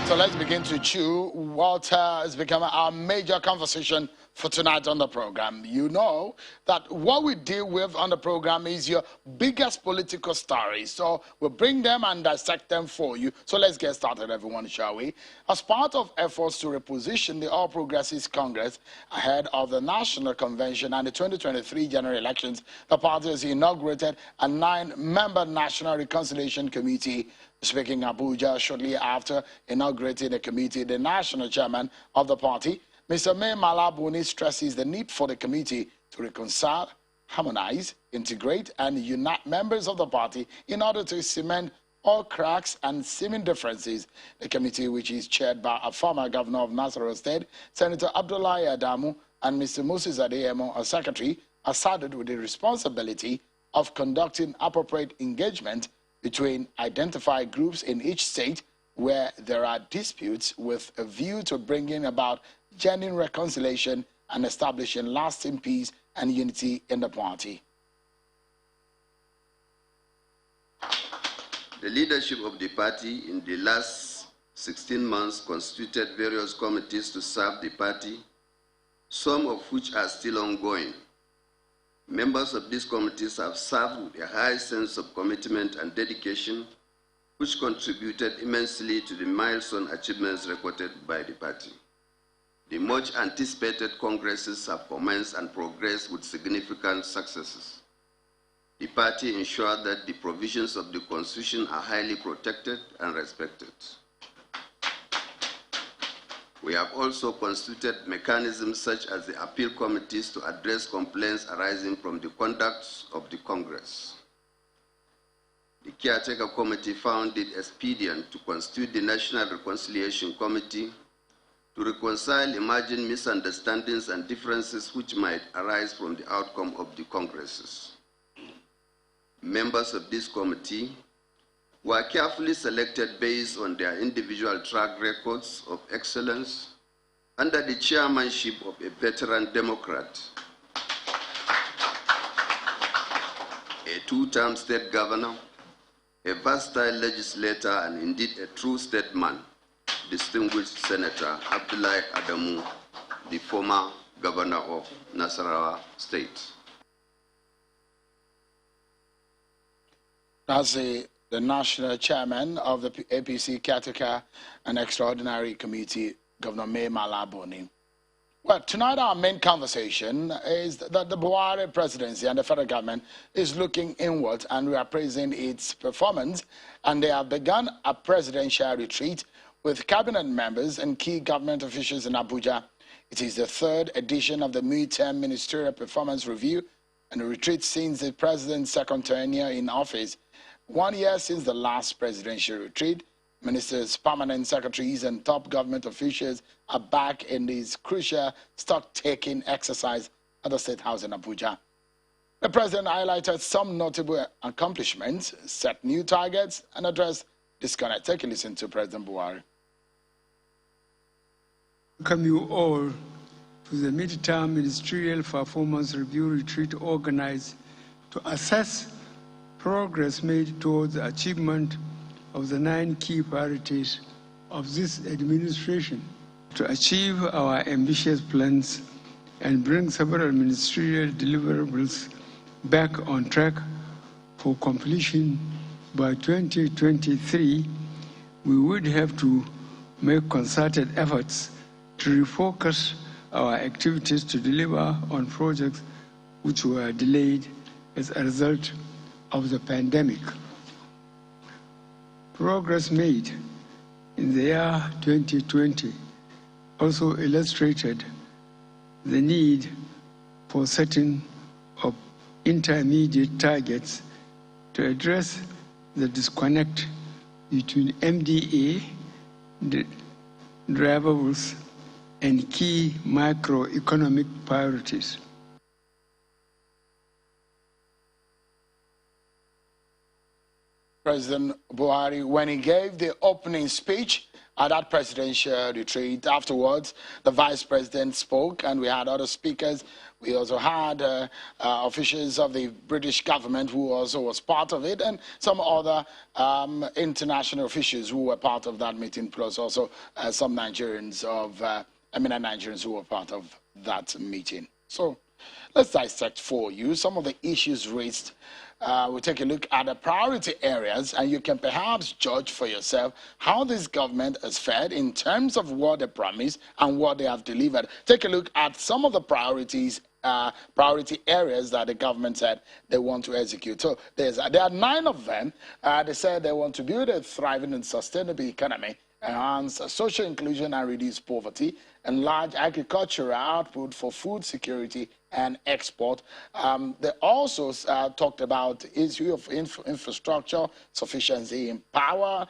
So let's begin to chew what has become our major conversation for tonight on the program. You know that what we deal with on the program is your biggest political stories. So we'll bring them and dissect them for you. So let's get started, everyone, shall we? As part of efforts to reposition the All Progressives Congress ahead of the National Convention and the 2023 general elections, the party has inaugurated a 9-member National Reconciliation Committee. Speaking Abuja shortly after inaugurating the committee, the national chairman of the party, Mr. May Malabuni, stresses the need for the committee to reconcile, harmonize, integrate, and unite members of the party in order to cement all cracks and seeming differences. The committee, which is chaired by a former governor of Nasarawa State, Senator Abdullahi Adamu, and Mr. Moses Adeyemo, a secretary, are saddled with the responsibility of conducting appropriate engagement between identified groups in each state where there are disputes, with a view to bringing about genuine reconciliation and establishing lasting peace and unity in the party. The leadership of the party in the last 16 months constituted various committees to serve the party, some of which are still ongoing. Members of these committees have served with a high sense of commitment and dedication, which contributed immensely to the milestone achievements recorded by the party. The much anticipated congresses have commenced and progressed with significant successes. The party ensured that the provisions of the Constitution are highly protected and respected. We have also constituted mechanisms such as the appeal committees to address complaints arising from the conduct of the Congress. The Caretaker Committee found it expedient to constitute the National Reconciliation Committee to reconcile emerging misunderstandings and differences which might arise from the outcome of the Congresses. Members of this committee were carefully selected based on their individual track records of excellence under the chairmanship of a veteran Democrat, a two-term state governor, a versatile legislator, and indeed a true statesman, distinguished Senator Abdullahi Adamu, the former governor of Nasarawa State. That's the national chairman of the APC Caretaker and Extraordinary Committee, Governor May Malabuni. Well, tonight our main conversation is that the Buhari presidency and the federal government is looking inward and reappraising its performance, and they have begun a presidential retreat with cabinet members and key government officials in Abuja. It is the 3rd edition of the Midterm Ministerial Performance Review, and the retreat since the president's second tenure in office. 1 year since the last presidential retreat, ministers, permanent secretaries, and top government officials are back in this crucial stock-taking exercise at the State House in Abuja. The president highlighted some notable accomplishments, set new targets, and addressed disconnect. Take a listen to President Buhari. Welcome you all to the Midterm Ministerial Performance Review retreat organized to assess progress made towards the achievement of the 9 key priorities of this administration to achieve our ambitious plans and bring several ministerial deliverables back on track for completion by 2023. We would have to make concerted efforts to refocus our activities to deliver on projects which were delayed as a result of the pandemic. Progress made in the year 2020 also illustrated the need for setting up intermediate targets to address the disconnect between MDA, deliverables, and key macroeconomic priorities. President Buhari, when he gave the opening speech at that presidential retreat. Afterwards, the vice president spoke, and we had other speakers. We also had officials of the British government who also was part of it, and some other international officials who were part of that meeting, plus also some Nigerians eminent Nigerians who were part of that meeting. So let's dissect for you some of the issues raised. We'll take a look at the priority areas, and you can perhaps judge for yourself how this government has fared in terms of what they promised and what they have delivered. Take a look at some of the priority areas that the government said they want to execute. So there are 9 of them. They said they want to build a thriving and sustainable economy, enhance social inclusion and reduce poverty, enlarge agricultural output for food security and export. They also talked about the issue of infrastructure sufficiency in power,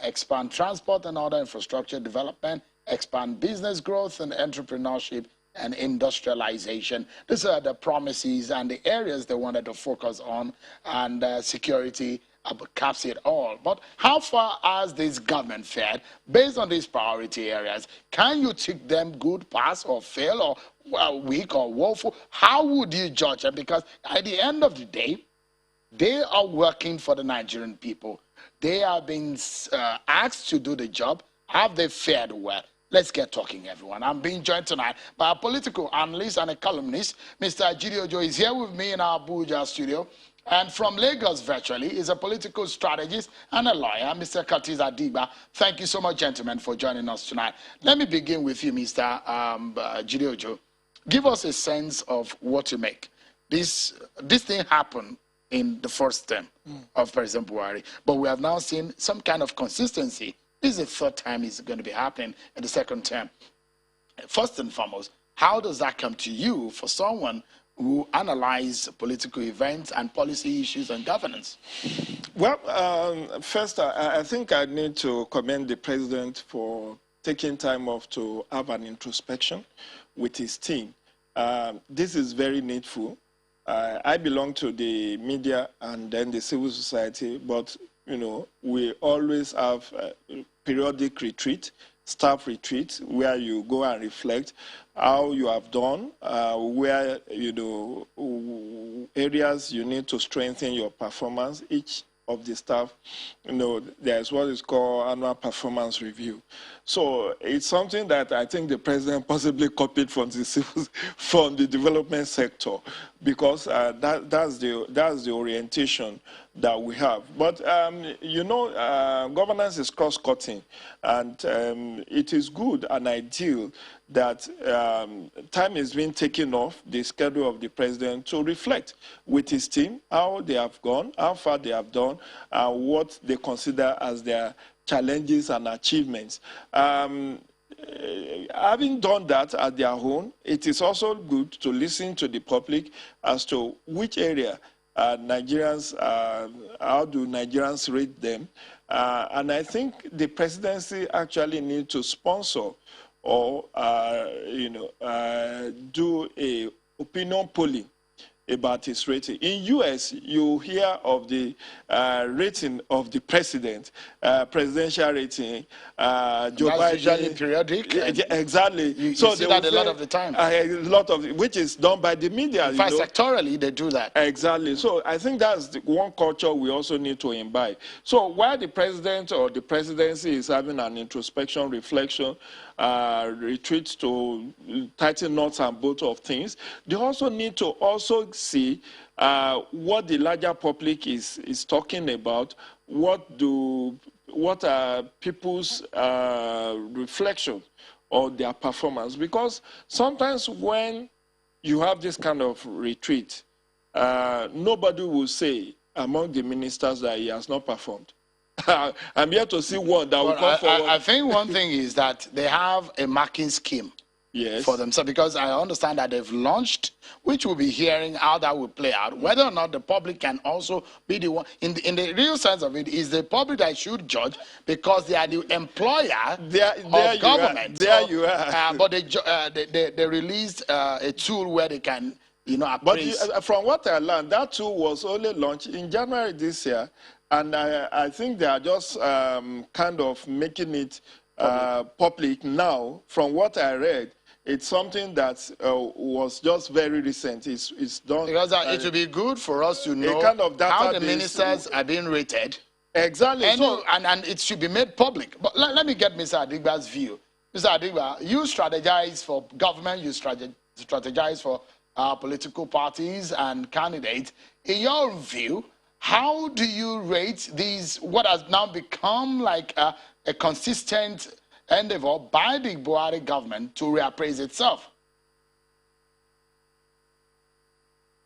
expand transport and other infrastructure development, expand business growth and entrepreneurship, and industrialization. These are the promises and the areas they wanted to focus on, and security caps it all. But how far has this government fared based on these priority areas? Can you tick them good, pass, or fail, or weak, or woeful? How would you judge them? Because at the end of the day, they are working for the Nigerian people. They are being asked to do the job. Have they fared well? Let's get talking, everyone. I'm being joined tonight by a political analyst and a columnist. Mr. Jide is here with me in our Abuja studio. And from Lagos virtually is a political strategist and a lawyer, Mr. Adigba. Thank you so much, gentlemen, for joining us tonight. Let me begin with you, Mr. Jide. Give us a sense of what you make. This thing happened in the first term of President Buhari, but we have now seen some kind of consistency. This is the third time it's going to be happening in the second term. First and foremost, how does that come to you for someone who analyze political events and policy issues and governance? Well, first, I think I need to commend the president for taking time off to have an introspection with his team. This is very needful. I belong to the media and then the civil society, but you know, we always have periodic retreat, staff retreat, where you go and reflect how you have done, where, you know, areas you need to strengthen your performance. Each of the staff, you know, there's what is called annual performance review. So it's something that I think the president possibly copied from the development sector, because that's the orientation that we have. But you know, governance is cross-cutting, and it is good and ideal that time is being taken off the schedule of the president to reflect with his team how they have gone, how far they have done, and what they consider as their challenges and achievements. Having done that at their own, it is also good to listen to the public as to which area Nigerians, how do Nigerians rate them. And I think the presidency actually needs to sponsor or, you know, do a opinion polling about his rating. In U.S., you hear of the rating of the president, presidential rating. Joe Biden, usually periodic. Exactly. You see that a lot of the time. A lot of which is done by the media. In fact, sectorally, they do that. Exactly. So I think that's the one culture we also need to imbibe. So while the president or the presidency is having an introspection, reflection, retreat to tighten knots and bolts of things, they also need to also see what the larger public is talking about. What are people's reflection of their performance? Because sometimes when you have this kind of retreat, nobody will say among the ministers that he has not performed. I'm here to see one that will come forward. I think one thing is that they have a marking scheme for themselves, because I understand that they've launched, which we'll be hearing how that will play out. Whether or not the public can also be the one, in the real sense of it, is the public that should judge, because they are the employer of government. You are. But they released a tool where they can, you know, appraise. But from what I learned, that tool was only launched in January this year. And I think they are just kind of making it public now. From what I read, it's something that was just very recent. It's done. Because it would be good for us to know kind of how the ministers are being rated. Exactly. And it should be made public. But let me get Mr. Adigba's view. Mr. Adigba, you strategize for government, you strategize for political parties and candidates. In your view, how do you rate these, what has now become like a consistent endeavor by the Buhari government to reappraise itself?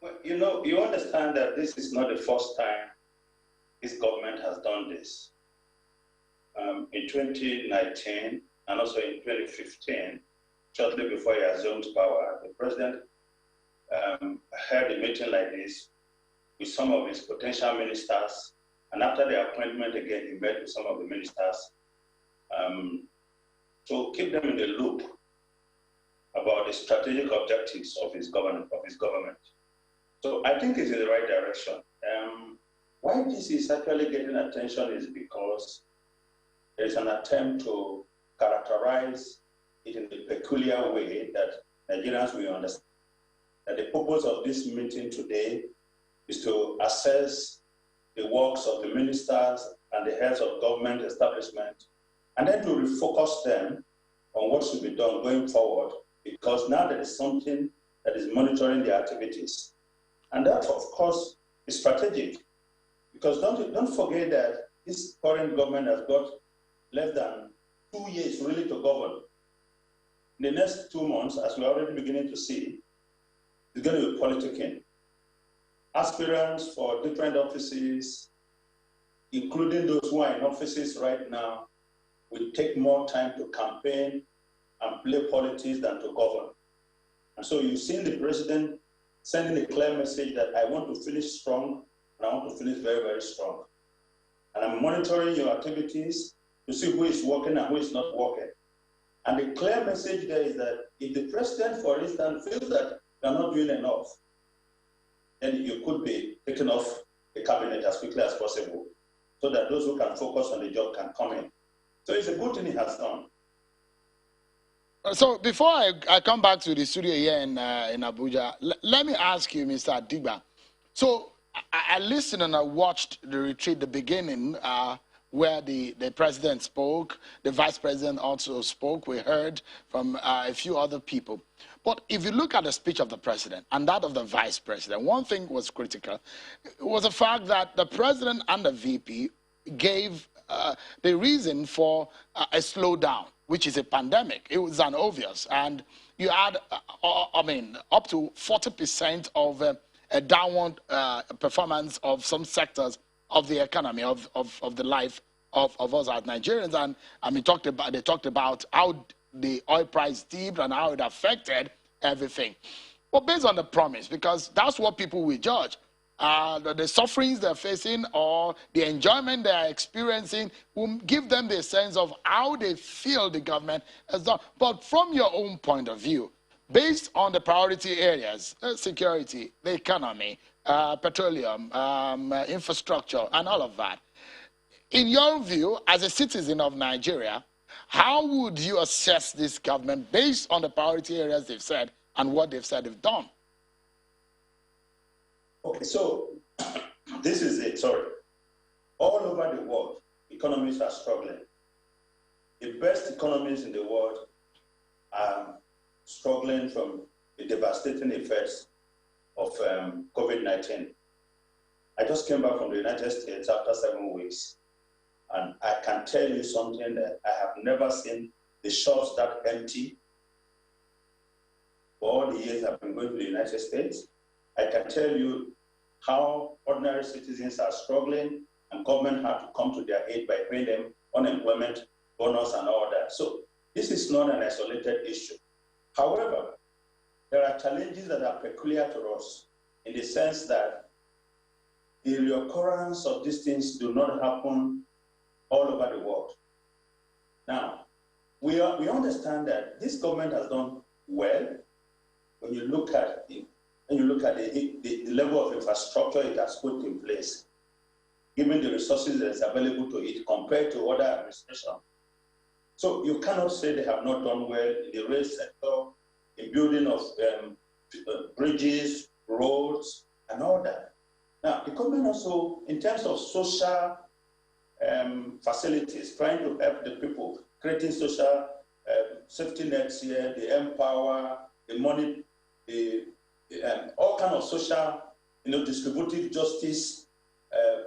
Well, you understand that this is not the first time this government has done this. In 2019 and also in 2015, shortly before he assumed power, the president held a meeting like this with some of his potential ministers, and after the appointment again, he met with some of the ministers to keep them in the loop about the strategic objectives of his government. So I think it's in the right direction. Why this is actually getting attention is because there's an attempt to characterize it in a peculiar way that Nigerians will understand. That the purpose of this meeting today is to assess the works of the ministers and the heads of government establishment, and then to refocus them on what should be done going forward, because now there is something that is monitoring their activities. And that, of course, is strategic, because don't forget that this current government has got less than 2 years really to govern. In the next 2 months, as we're already beginning to see, it's going to be politicking. Aspirants for different offices, including those who are in offices right now, will take more time to campaign and play politics than to govern. And so you've seen the president sending a clear message that I want to finish strong, and I want to finish very, very strong. And I'm monitoring your activities to see who is working and who is not working. And the clear message there is that if the president, for instance, feels that you're not doing enough, then you could be taking off the cabinet as quickly as possible so that those who can focus on the job can come in. So it's a good thing he has done. So before I come back to the studio here in Abuja, let me ask you, Mr. Adigba. So I listened and I watched the retreat, the beginning, where the president spoke, the vice president also spoke. We heard from a few other people. But if you look at the speech of the president and that of the vice president, one thing was critical. It was the fact that the president and the VP gave the reason for a slowdown, which is a pandemic. It was an obvious. And you had, up to 40% of a downward performance of some sectors of the economy, of the life of us as Nigerians. And they talked about how the oil price dipped and how it affected everything. But based on the promise, because that's what people will judge, the sufferings they're facing or the enjoyment they're experiencing will give them the sense of how they feel the government has done. But from your own point of view, based on the priority areas, security, the economy, petroleum, infrastructure, and all of that, in your view, as a citizen of Nigeria, how would you assess this government based on the priority areas they've said and what they've said they've done? Okay, so this is it, sorry. All over the world, economies are struggling. The best economies in the world are struggling from the devastating effects of COVID-19. I just came back from the United States after 7 weeks, and I can tell you something that I have never seen the shops that empty. For all the years I've been going to the United States, I can tell you how ordinary citizens are struggling, and government had to come to their aid by paying them unemployment bonus and all that. So this is not an isolated issue. However, there are challenges that are peculiar to us in the sense that the reoccurrence of these things do not happen all over the world. Now, we understand that this government has done well when you look at it. And you look at the level of infrastructure it has put in place, given the resources that is available to it compared to other administrations. So you cannot say they have not done well in the rail sector, in building of bridges, roads, and all that. Now, the government also, in terms of social facilities, trying to help the people, creating social safety nets here, the empower, the money, all kind of social, distributive justice,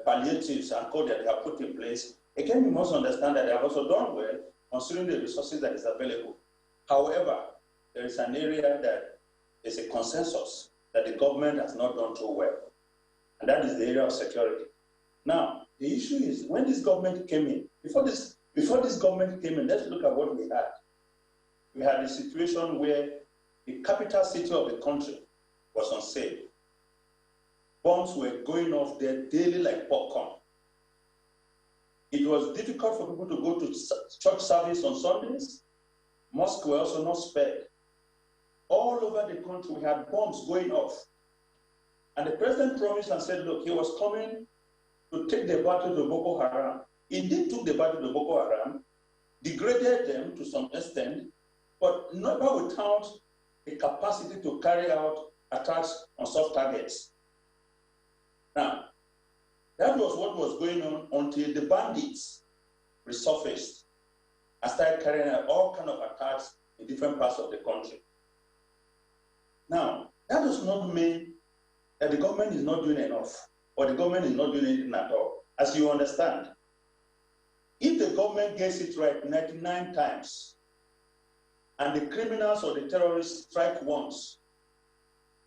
palliatives and code that they have put in place. Again, you must understand that they have also done well, considering the resources that is available. However, there is an area that is a consensus that the government has not done too well, and that is the area of security. Now, the issue is when this government came in, before this government came in, let's look at what we had. We had a situation where the capital city of the country was on sale. Bombs were going off there daily like popcorn. It was difficult for people to go to church service on Sundays. Mosques were also not spared. All over the country, we had bombs going off. And the president promised and said, look, he was coming to take the battle to Boko Haram. He did took the battle to Boko Haram, degraded them to some extent, but never without the capacity to carry out attacks on soft targets. Now, that was what was going on until the bandits resurfaced and started carrying out all kinds of attacks in different parts of the country. Now, that does not mean that the government is not doing enough or the government is not doing anything at all. As you understand, if the government gets it right 99 times and the criminals or the terrorists strike once,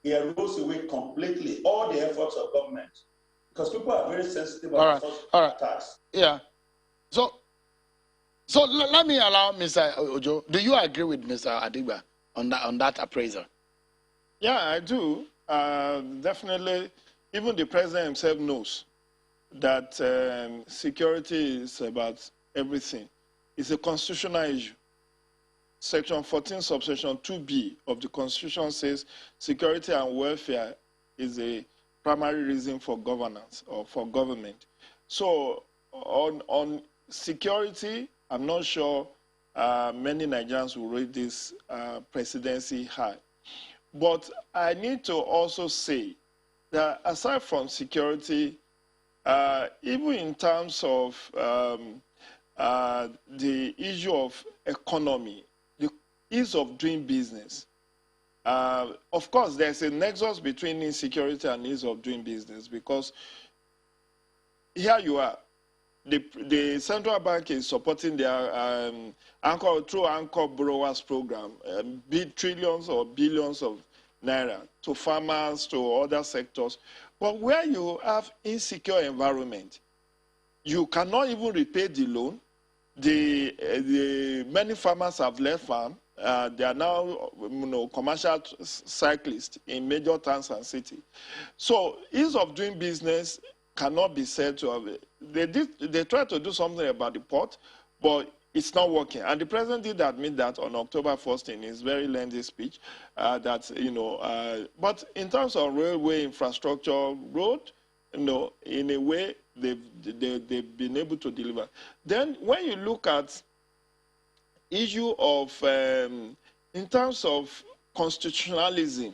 it erodes away completely all the efforts of government because people are very sensitive about such attacks. Yeah. So let me allow Mr. Ojo. Do you agree with Mr. Adigba on that appraisal? Yeah, I do. Definitely, even the president himself knows that security is about everything. It's a constitutional issue. Section 14, subsection 2B of the Constitution says security and welfare is a primary reason for governance or for government. So on security, I'm not sure many Nigerians will rate this presidency high. But I need to also say that aside from security, even in terms of the issue of economy, the ease of doing business, of course, there's a nexus between insecurity and ease of doing business because here you are. The central bank is supporting their through anchor borrowers program, trillions or billions of naira to farmers, to other sectors. But where you have insecure environment, you cannot even repay the loan. Many farmers have left farm. They are now commercial cyclists in major towns and cities. So ease of doing business cannot be said to have. They tried to do something about the port, but it's not working. And the president did admit that on October 1st in his very lengthy speech, but in terms of railway infrastructure, road, in a way, they've been able to deliver. Then when you look at issue of, in terms of constitutionalism,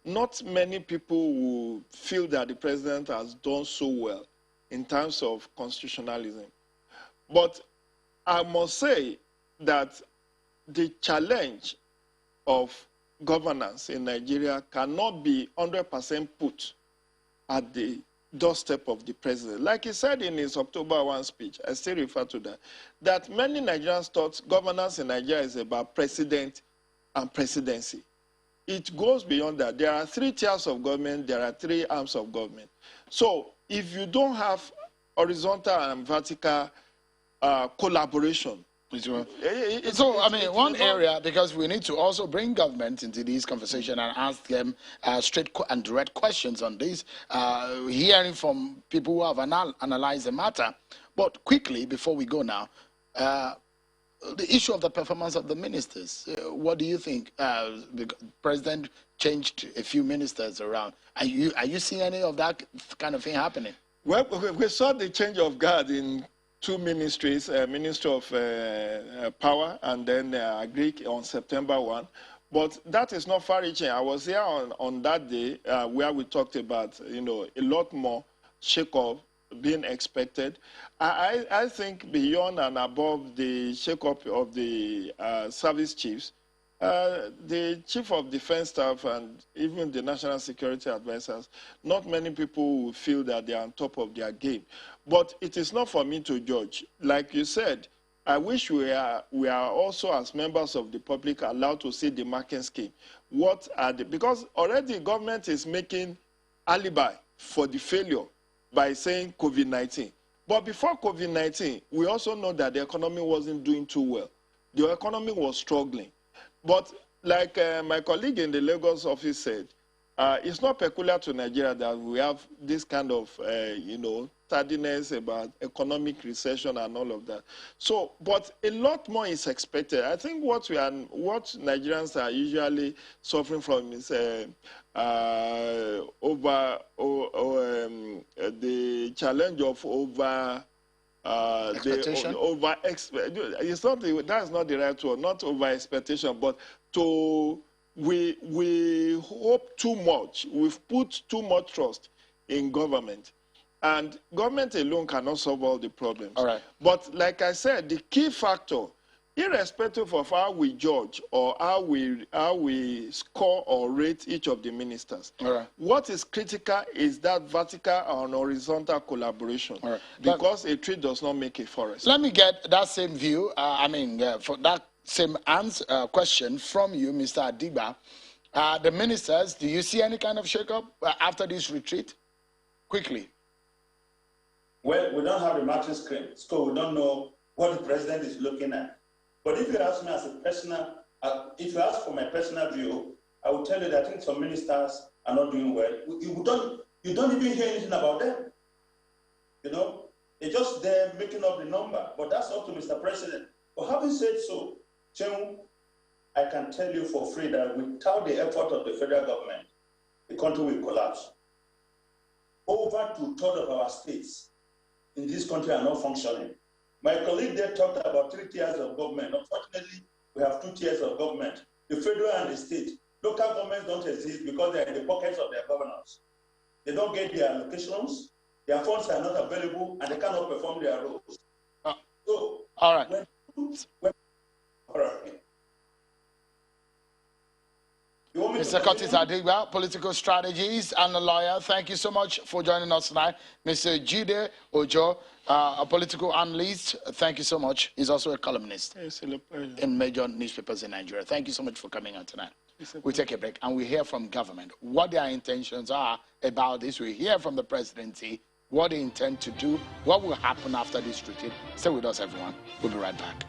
not many people will feel that the president has done so well in terms of constitutionalism. But I must say that the challenge of governance in Nigeria cannot be 100% put at the doorstep of the president. Like he said in his October 1 speech, I still refer to that many Nigerians thought governance in Nigeria is about president and presidency. It goes beyond that. There are 3 tiers of government. There are 3 arms of government. So if you don't have horizontal and vertical collaboration. One area, because we need to also bring government into this conversation and ask them straight and direct questions on this, hearing from people who have analyzed the matter. But quickly, before we go now, the issue of the performance of the ministers. What do you think? The president changed a few ministers around. Are you seeing any of that kind of thing happening? Well, we saw the change of guard in two ministries, Ministry of Power, and then Agric on September 1. But that is not far-reaching. I was here on that day where we talked about, you know, a lot more shake-up being expected. I think beyond and above the shake-up of the service chiefs, the Chief of Defense Staff and even the National Security Advisors, not many people will feel that they are on top of their game. But it is not for me to judge. Like you said, I wish we are also, as members of the public, allowed to see the marking scheme. What are the, because already government is making alibi for the failure by saying COVID-19. But before COVID-19, we also know that the economy wasn't doing too well. The economy was struggling. But like my colleague in the Lagos office said, it's not peculiar to Nigeria that we have this kind of, you know, tardiness about economic recession and all of that. So, but a lot more is expected. I think what Nigerians are usually suffering from is the challenge of expectation. It's not that's not the right word. Not over expectation, but we hope too much. We've put too much trust in government. And government alone cannot solve all the problems. All right. But like I said, the key factor, irrespective of how we judge or how we score or rate each of the ministers, all right, what is critical is that vertical and horizontal collaboration. All right. Because a tree does not make a forest. Let me get that same view, for that same question from you, Mr. Adigba. The ministers, do you see any kind of shakeup after this retreat? Quickly. Well, we don't have the matching screen, so we don't know what the president is looking at. But if you ask me as a personal, if you ask for my personal view, I will tell you that I think some ministers are not doing well. You don't even hear anything about them. You know, they're just there making up the number. But that's up to Mr. President. But having said so, Chemu, I can tell you for free that without the effort of the federal government, the country will collapse. Over 2/3 of our states in this country are not functioning. My colleague there talked about 3 tiers of government. Unfortunately, we have 2 tiers of government, the federal and the state. Local governments don't exist because they're in the pockets of their governors. They don't get their allocations, their funds are not available, and they cannot perform their roles. So, all right. All right. Mr. Curtis Adigba, political strategist and a lawyer. Thank you so much for joining us tonight. Mr. Jide Ojo, a political analyst. Thank you so much. He's also a columnist in major newspapers in Nigeria. Thank you so much for coming on tonight. We take a break and we hear from government what their intentions are about this. We hear from the presidency what they intend to do, what will happen after this retreat. Stay with us, everyone. We'll be right back.